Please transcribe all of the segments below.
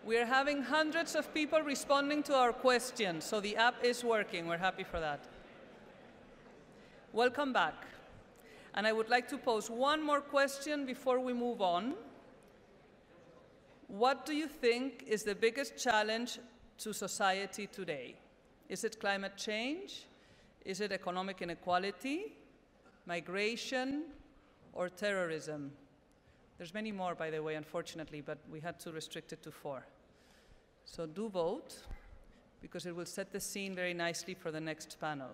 We are having hundreds of people responding to our questions, so the app is working. We're happy for that. Welcome back. And I would like to pose one more question before we move on. What do you think is the biggest challenge to society today? Is it climate change? Is it economic inequality, migration, or terrorism? There's many more, by the way, unfortunately, but we had to restrict it to 4. So do vote, because it will set the scene very nicely for the next panel.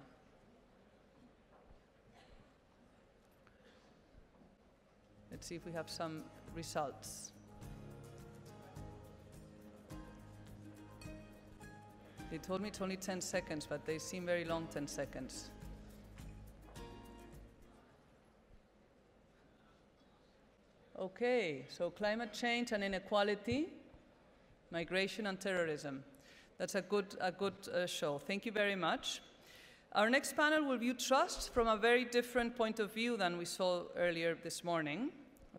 Let's see if we have some results. They told me it's only 10 seconds, but they seem very long 10 seconds. Okay, so climate change and inequality, migration and terrorism. That's a good show. Thank you very much. Our next panel will view trust from a very different point of view than we saw earlier this morning.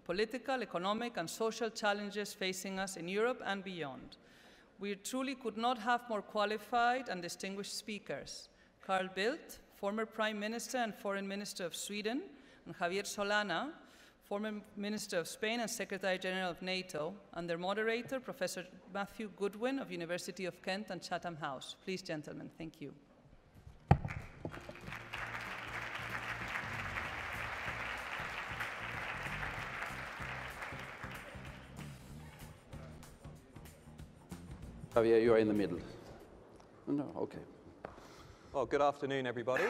Political, economic, and social challenges facing us in Europe and beyond. We truly could not have more qualified and distinguished speakers. Bildt, former Prime Minister and Foreign Minister of Sweden, and Javier Solana, former Minister of Spain and Secretary General of NATO, and their moderator, Professor Matthew Goodwin of University of Kent and Chatham House. Please, gentlemen, thank you. Javier, you are in the middle. No, okay. Well, good afternoon, everybody.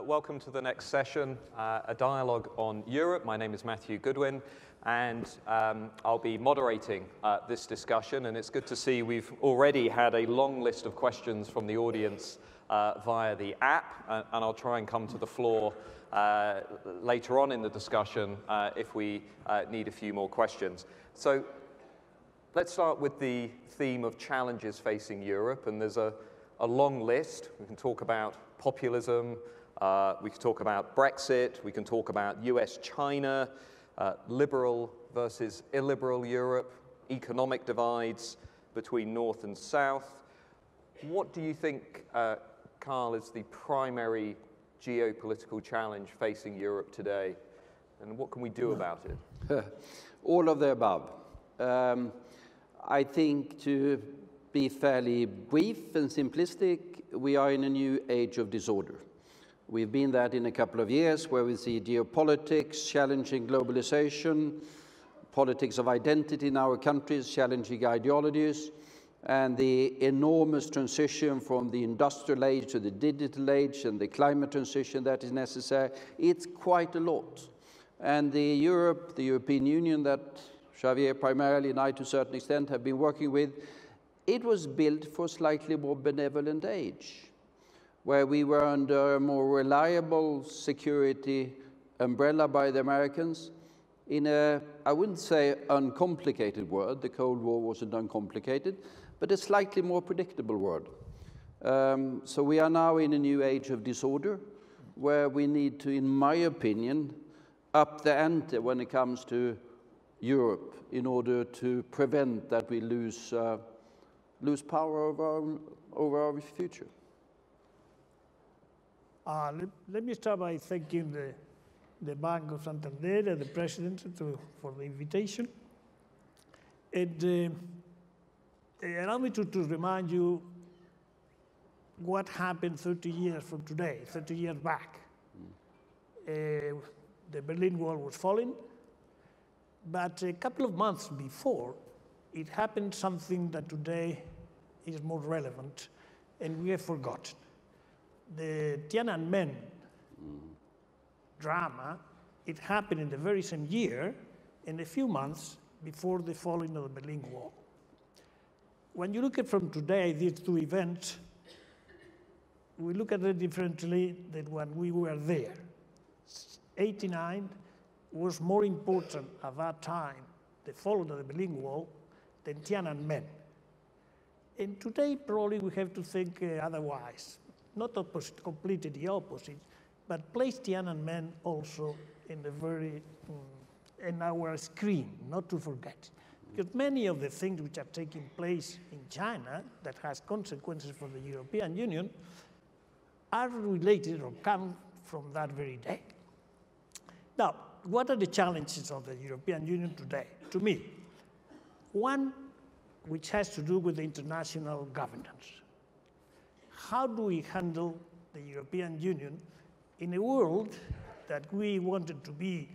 Welcome to the next session, a dialogue on Europe. My name is Matthew Goodwin, and I'll be moderating this discussion. And it's good to see we've already had a long list of questions from the audience via the app, and I'll try and come to the floor later on in the discussion if we need a few more questions. So let's start with the theme of challenges facing Europe, and there's a long list. We can talk about populism, we can talk about Brexit, we can talk about US-China, liberal versus illiberal Europe, economic divides between North and South. What do you think, Carl, is the primary geopolitical challenge facing Europe today, and what can we do about it? All of the above. I think, to be fairly brief and simplistic, we are in a new age of disorder. We've been that in a couple of years, where we see geopolitics challenging globalization, politics of identity in our countries challenging ideologies, and the enormous transition from the industrial age to the digital age and the climate transition that is necessary. It's quite a lot. And the European Union that Javier primarily and I to a certain extent have been working with, it was built for a slightly more benevolent age, where we were under a more reliable security umbrella by the Americans in a, I wouldn't say uncomplicated world, the Cold War wasn't uncomplicated, but a slightly more predictable world. So we are now in a new age of disorder, where we need to, in my opinion, up the ante when it comes to Europe in order to prevent that we lose power over our future. Let me start by thanking the Bank of Santander and the President for the invitation. And allow me to remind you what happened 30 years from today, 30 years back. The Berlin Wall was falling. But a couple of months before, it happened something that today is more relevant, and we have forgotten. The Tiananmen drama, it happened in the very same year, and a few months before the falling of the Berlin Wall. When you look at from today, these two events, we look at it differently than when we were there. 1989 was more important at that time, the fall of the Berlin Wall, than Tiananmen. And today, probably we have to think otherwise. Not completely the opposite, but place Tiananmen also in the in our screen, not to forget. Because many of the things which are taking place in China that has consequences for the European Union are related or come from that very day. Now, what are the challenges of the European Union today? To me, one which has to do with the international governance. How do we handle the European Union in a world that we wanted to be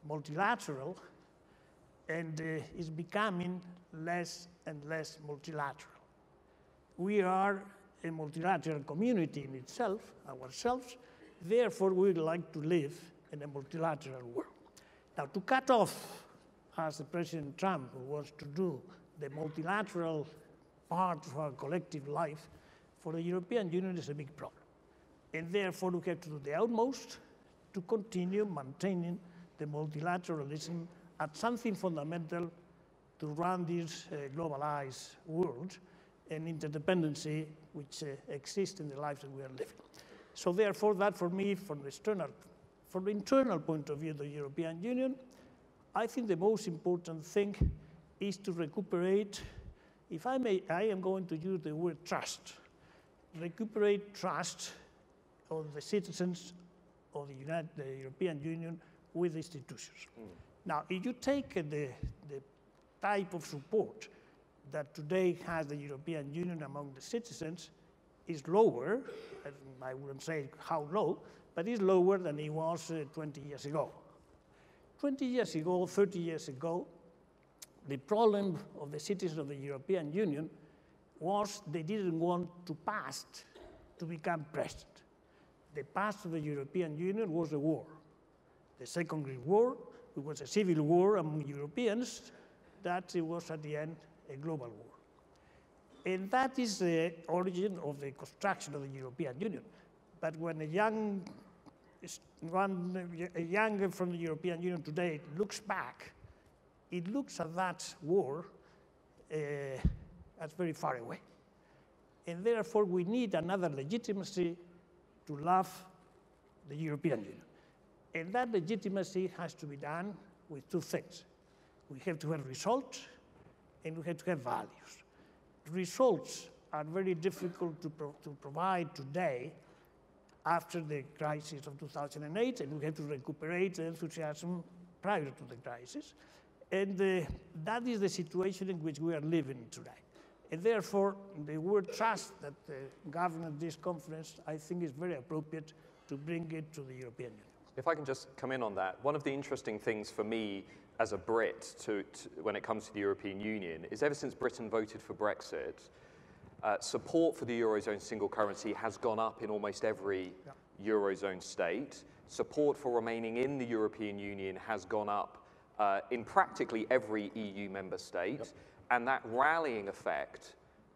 multilateral and is becoming less and less multilateral? We are a multilateral community in itself, ourselves, therefore we would like to live in a multilateral world. Now, to cut off, as the President Trump wants to do, the multilateral part of our collective life, for the European Union is a big problem. And therefore we have to do the utmost to continue maintaining the multilateralism as something fundamental to run this globalized world and interdependency which exists in the lives that we are living. So therefore, that for me, from the internal point of view of the European Union, I think the most important thing is to recuperate, if I may, I am going to use the word trust, recuperate trust of the citizens of the European Union with institutions. Now, if you take the type of support that today has the European Union among the citizens is lower, I wouldn't say how low, but is lower than it was 20 years ago. 20 years ago, 30 years ago, the problem of the citizens of the European Union was they didn't want to past to become present. The past of the European Union was a war. The Second Great War, it was a civil war among Europeans, that it was at the end a global war. And that is the origin of the construction of the European Union. But when a young from the European Union today looks back, it looks at that war as very far away. And therefore, we need another legitimacy to love the European Union. And that legitimacy has to be done with two things. We have to have results, and we have to have values. Results are very difficult to provide today after the crisis of 2008, and we have to recuperate the enthusiasm prior to the crisis. And that is the situation in which we are living today. And therefore, the word trust that governs this conference, I think, is very appropriate to bring it to the European Union. If I can just come in on that, one of the interesting things for me as a Brit when it comes to the European Union is ever since Britain voted for Brexit, support for the Eurozone single currency has gone up in almost every Eurozone state. Support for remaining in the European Union has gone up in practically every EU member state. And that rallying effect,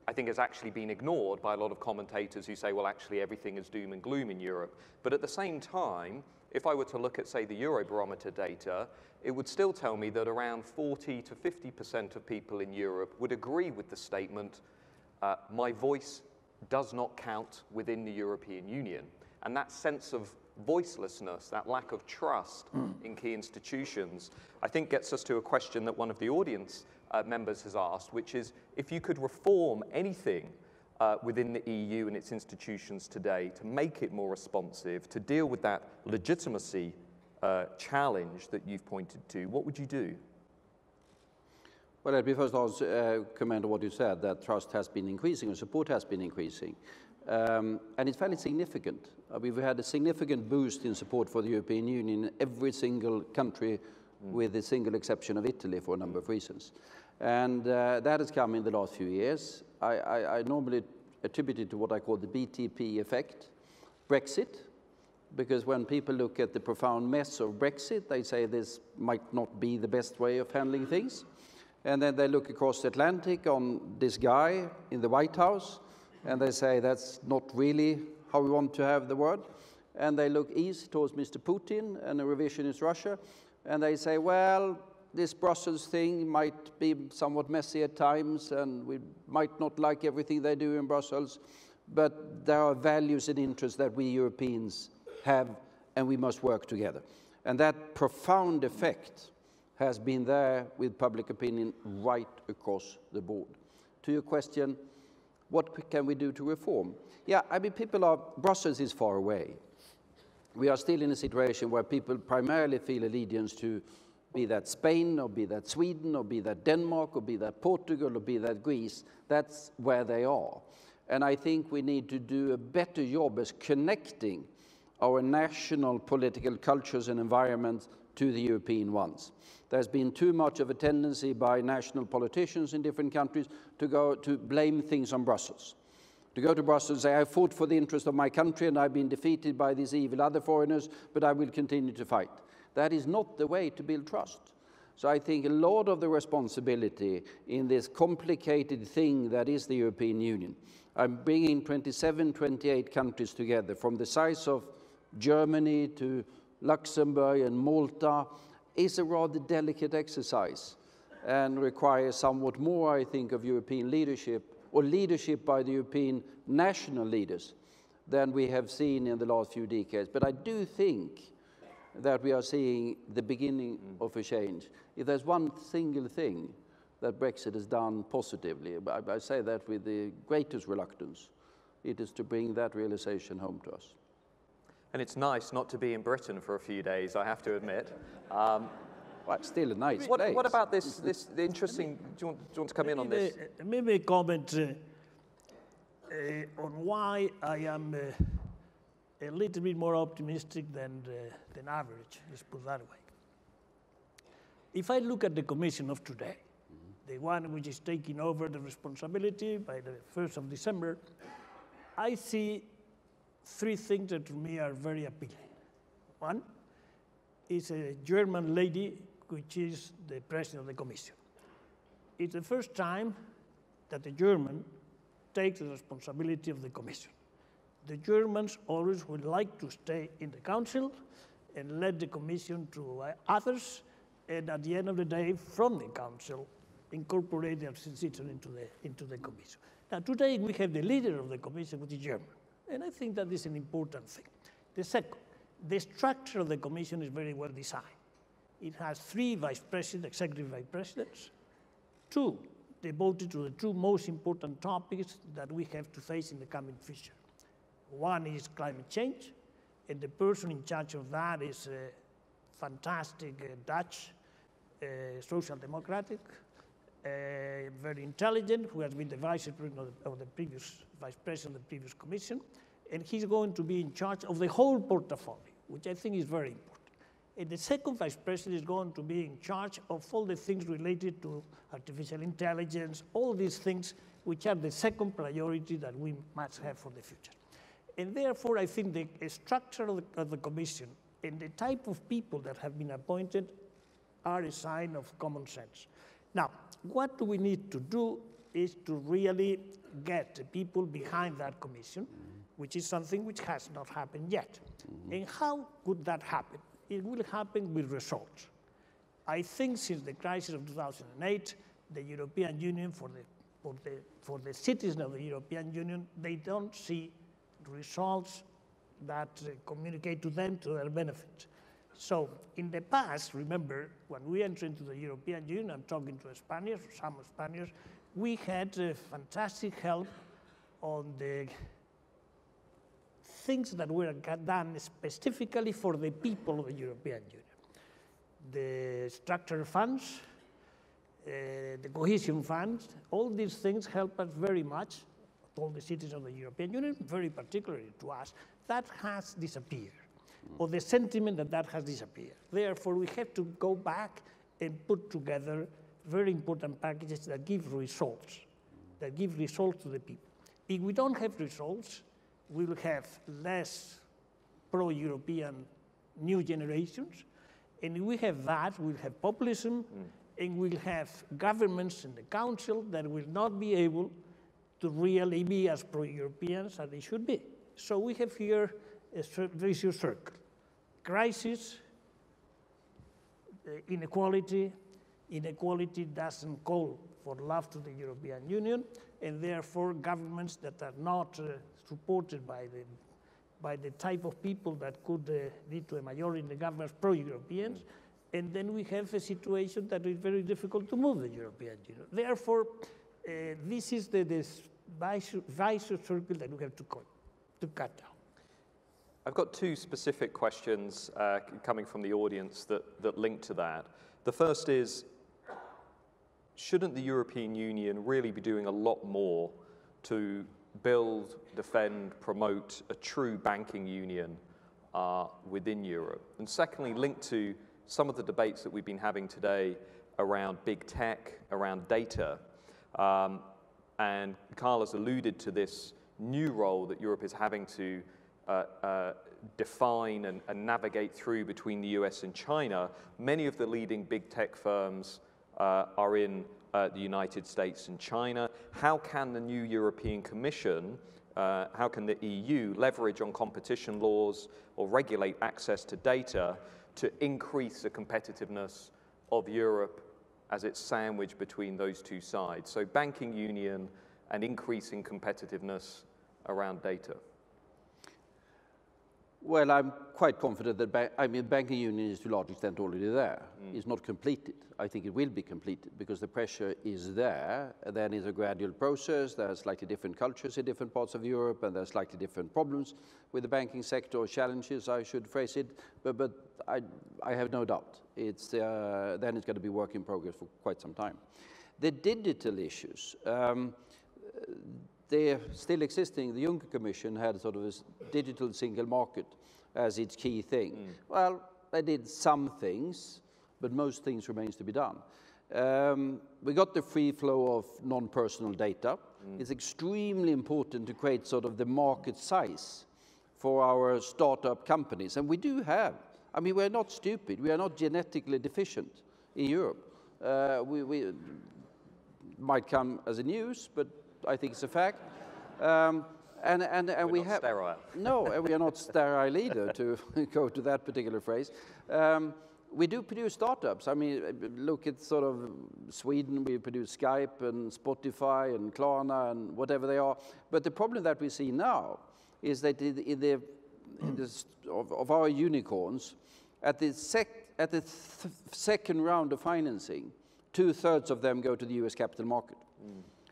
I think, has actually been ignored by a lot of commentators who say, well, actually, everything is doom and gloom in Europe. But at the same time, if I were to look at, say, the Eurobarometer data, it would still tell me that around 40 to 50% of people in Europe would agree with the statement, my voice does not count within the European Union. And that sense of voicelessness, that lack of trust in key institutions, I think gets us to a question that one of the audience members has asked, which is, if you could reform anything within the EU and its institutions today to make it more responsive, to deal with that legitimacy challenge that you've pointed to, what would you do? Well, let me first comment on what you said, that trust has been increasing and support has been increasing. And it's fairly significant. We've had a significant boost in support for the European Union in every single country, with the single exception of Italy for a number of reasons. And that has come in the last few years. I normally attribute it to what I call the BTP effect, Brexit, because when people look at the profound mess of Brexit, they say this might not be the best way of handling things. And then they look across the Atlantic on this guy in the White House, and they say that's not really how we want to have the world. And they look east towards Mr. Putin and a revisionist Russia, and they say, well, this Brussels thing might be somewhat messy at times, and we might not like everything they do in Brussels, but there are values and interests that we Europeans have, and we must work together. And that profound effect has been there with public opinion right across the board. To your question, what can we do to reform? Yeah, I mean, Brussels is far away. We are still in a situation where people primarily feel allegiance to be that Spain, or be that Sweden, or be that Denmark, or be that Portugal, or be that Greece. That's where they are. And I think we need to do a better job as connecting our national political cultures and environments to the European ones. There's been too much of a tendency by national politicians in different countries to blame things on Brussels. To go to Brussels and say, I fought for the interest of my country and I've been defeated by these evil other foreigners, but I will continue to fight. That is not the way to build trust. So I think a lot of the responsibility in this complicated thing that is the European Union, I'm bringing 27, 28 countries together, from the size of Germany to Luxembourg and Malta, is a rather delicate exercise and requires somewhat more, I think, of European leadership, or leadership by the European national leaders, than we have seen in the last few decades. But I do think that we are seeing the beginning of a change. If there's one single thing that Brexit has done positively, I say that with the greatest reluctance, it is to bring that realization home to us. And it's nice not to be in Britain for a few days, I have to admit. Well, it's still a nice place. What about this interesting, do you want to come in on this? Maybe a comment on why I am a little bit more optimistic than average, let's put it that way. If I look at the Commission of today, the one which is taking over the responsibility by the 1st of December, I see three things that to me are very appealing. One is a German lady, which is the president of the Commission. It's the first time that a German takes the responsibility of the Commission. The Germans always would like to stay in the Council and let the Commission to others, and at the end of the day, from the Council, incorporate their citizens into the Commission. Now, today we have the leader of the Commission, which is German, and I think that is an important thing. The second, the structure of the Commission is very well designed. It has 3 vice presidents, executive vice presidents, 2 devoted to the 2 most important topics that we have to face in the coming future. One is climate change, and the person in charge of that is a fantastic Dutch social democratic, very intelligent, who has been the vice president of the previous vice president of the previous commission, and he's going to be in charge of the whole portfolio, which I think is very important. And the second vice president is going to be in charge of all the things related to artificial intelligence, all these things which are the second priority that we must have for the future. And therefore, I think the structure of the Commission and the type of people that have been appointed are a sign of common sense. Now, what do we need to do is to really get the people behind that Commission, which is something which has not happened yet. And how could that happen? It will happen with results. I think since the crisis of 2008, the European Union, for the citizens of the European Union, they don't see results that communicate to them to their benefit. So in the past, remember, when we entered into the European Union, I'm talking to Spaniards, some Spaniards, we had fantastic help on the things that were done specifically for the people of the European Union. The structural funds, the cohesion funds, all these things help us very much, all the citizens of the European Union, very particularly to us. That has disappeared, or the sentiment that has disappeared. Therefore, we have to go back and put together very important packages that give results to the people. If we don't have results, we will have less pro-European new generations, and if we have that, we'll have populism, and we'll have governments in the Council that will not be able to really be as pro-Europeans as they should be. So we have here a vicious circle. Crisis, inequality. Inequality doesn't call for love to the European Union, and therefore governments that are not supported by the type of people that could lead to a majority in the government, pro-Europeans, and then we have a situation that is very difficult to move the European Union. Therefore, this is the vicious circle that we have to cut down. I've got two specific questions coming from the audience that link to that. The first is, shouldn't the European Union really be doing a lot more to build, defend, promote a true banking union within Europe? And secondly, linked to some of the debates that we've been having today around big tech, around data, and Carl has alluded to this new role that Europe is having to define and navigate through between the US and China. Many of the leading big tech firms are in the United States and China. How can the new European Commission, how can the EU leverage on competition laws or regulate access to data to increase the competitiveness of Europe as it's sandwiched between those two sides? So banking union and increasing competitiveness around data. Well, I'm quite confident that banking union is to a large extent already there. It's not completed. I think it will be completed because the pressure is there. Then it's a gradual process. There are slightly different cultures in different parts of Europe, and there are slightly different problems with the banking sector, or challenges, I should phrase it. But I have no doubt. Then it's going to be work in progress for quite some time. The digital issues. They're still existing. The Juncker Commission had sort of a digital single market as its key thing. Well, they did some things, but most things remains to be done. We got the free flow of non-personal data. It's extremely important to create sort of the market size for our startup companies. And we do have. I mean, we're not stupid. We are not genetically deficient in Europe. We might come as a news, but I think it's a fact. And we have sterile. No, and we are not sterile either, to go to that particular phrase. We do produce startups. I mean, look at sort of Sweden. We produce Skype and Spotify and Klarna and whatever they are. But the problem that we see now is that of our unicorns, at the second round of financing, 2/3 of them go to the US capital market.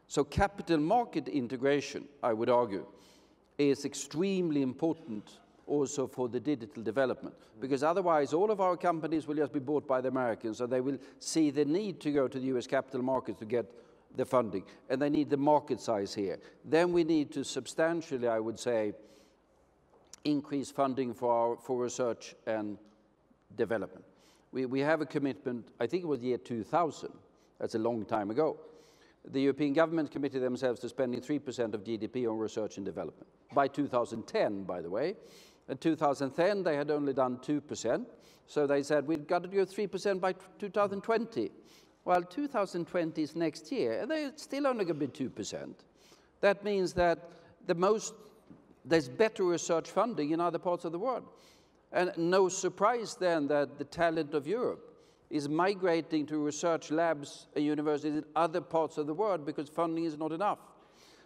So capital market integration, I would argue, is extremely important also for the digital development. Because otherwise, all of our companies will just be bought by the Americans, so they will see the need to go to the US capital markets to get the funding. And they need the market size here. Then we need to substantially, I would say, increase funding for research and development. We have a commitment, I think it was the year 2000, that's a long time ago. The European government committed themselves to spending 3% of GDP on research and development. By 2010, by the way. In 2010, they had only done 2%. So they said, we've got to do 3% by 2020. Well, 2020 is next year, and they're still only going to be 2%. That means that there's better research funding in other parts of the world. And no surprise then that the talent of Europe is migrating to research labs and universities in other parts of the world because funding is not enough.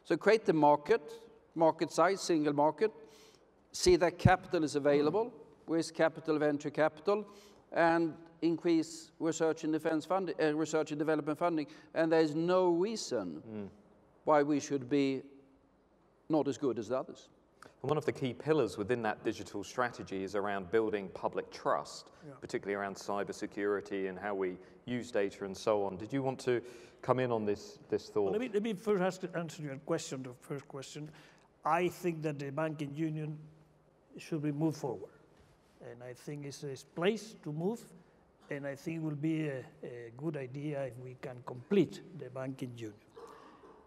So create the market size, single market, see that capital is available, risk capital, venture capital, and increase research and defense funding, research and development funding. And there's no reason why we should be not as good as the others. And one of the key pillars within that digital strategy is around building public trust, particularly around cybersecurity and how we use data and so on. Did you want to come in on this thought? Well, let me first answer your question, the first question. I think that the banking union should be moved forward. And I think it's a place to move. And I think it will be a good idea if we can complete the banking union.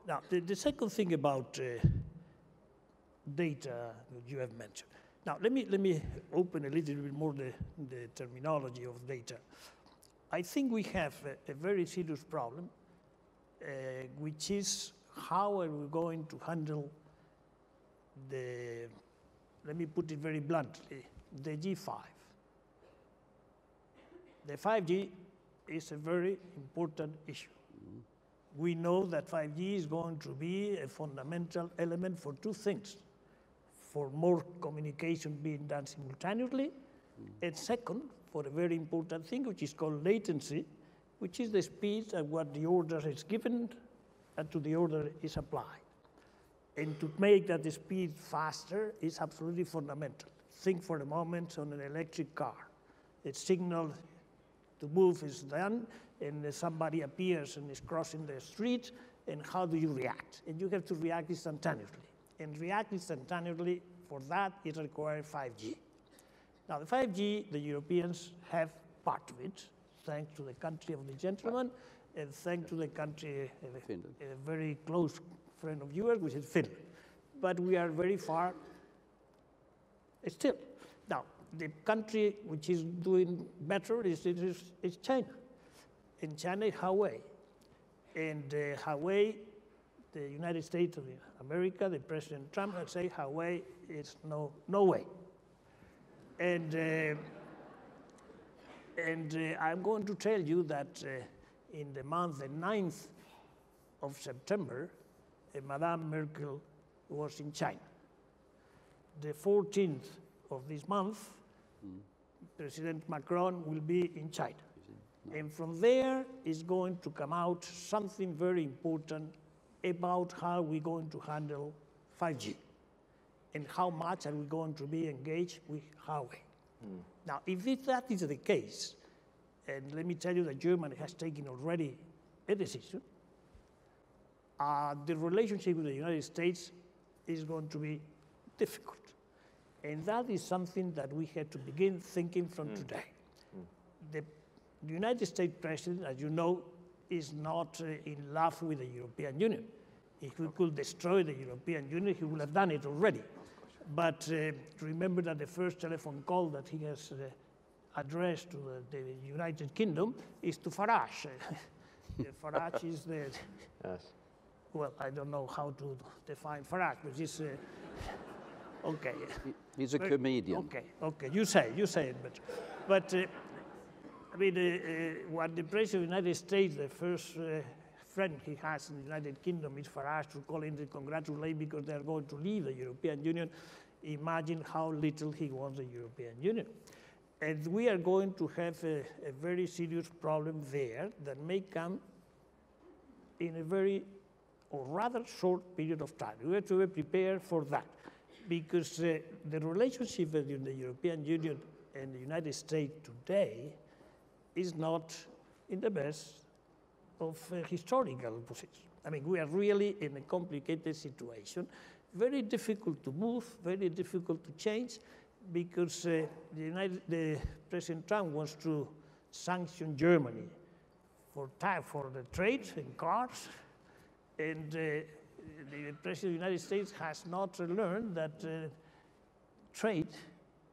Now, the second thing about data that you have mentioned. Now, let me open a little bit more the terminology of data. I think we have a very serious problem, which is how are we going to handle let me put it very bluntly, the G5. The 5G is a very important issue. We know that 5G is going to be a fundamental element for two things. For more communication being done simultaneously, and second, for a very important thing, which is called latency, which is the speed at what the order is given and to the order is applied. And to make that the speed faster is absolutely fundamental. Think for a moment on an electric car. The signal to move is done, and somebody appears and is crossing the street, and how do you react? And you have to react instantaneously. And react instantaneously, for that, it requires 5G. Now, the 5G, the Europeans have part of it, thanks to the country of the gentleman, and thanks to the country, a very close friend of yours, which is Finland. But we are very far still. Now, the country which is doing better is China. In China, Huawei. And Huawei, the United States of America, the President Trump has said Huawei is no way. And I'm going to tell you that in the month, the 9th of September, Madame Merkel was in China. The 14th of this month, President Macron will be in China. And from there is going to come out something very important about how we're going to handle 5G and how much are we going to be engaged with Huawei. Now, if that is the case, and let me tell you that Germany has taken already a decision, the relationship with the United States is going to be difficult. And that is something that we have to begin thinking from today. The United States president, as you know, is not in love with the European Union. If he could destroy the European Union, he would have done it already. But remember that the first telephone call that he has addressed to the United Kingdom is to Farage. Farage is the... Yes. Well, I don't know how to define Farage, but he's... okay. He's a comedian. Okay, you say it, but I mean, what the President of the United States, the first friend he has in the United Kingdom is Farage to call him to congratulate because they're going to leave the European Union. Imagine how little he wants the European Union. And we are going to have a very serious problem there that may come in a very, or rather short period of time. We have to be prepared for that because the relationship between the European Union and the United States today is not in the best of historical position. I mean, we are really in a complicated situation, very difficult to move, very difficult to change, because the President Trump wants to sanction Germany for the trade in cars, and the President of the United States has not learned that trade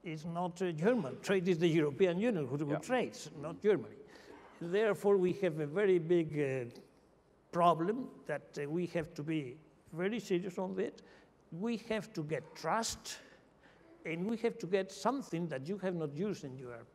is not German. Trade is the European Union who trades, not Germany. Therefore, we have a very big problem that we have to be very serious on it. We have to get trust, and we have to get something that you have not used in your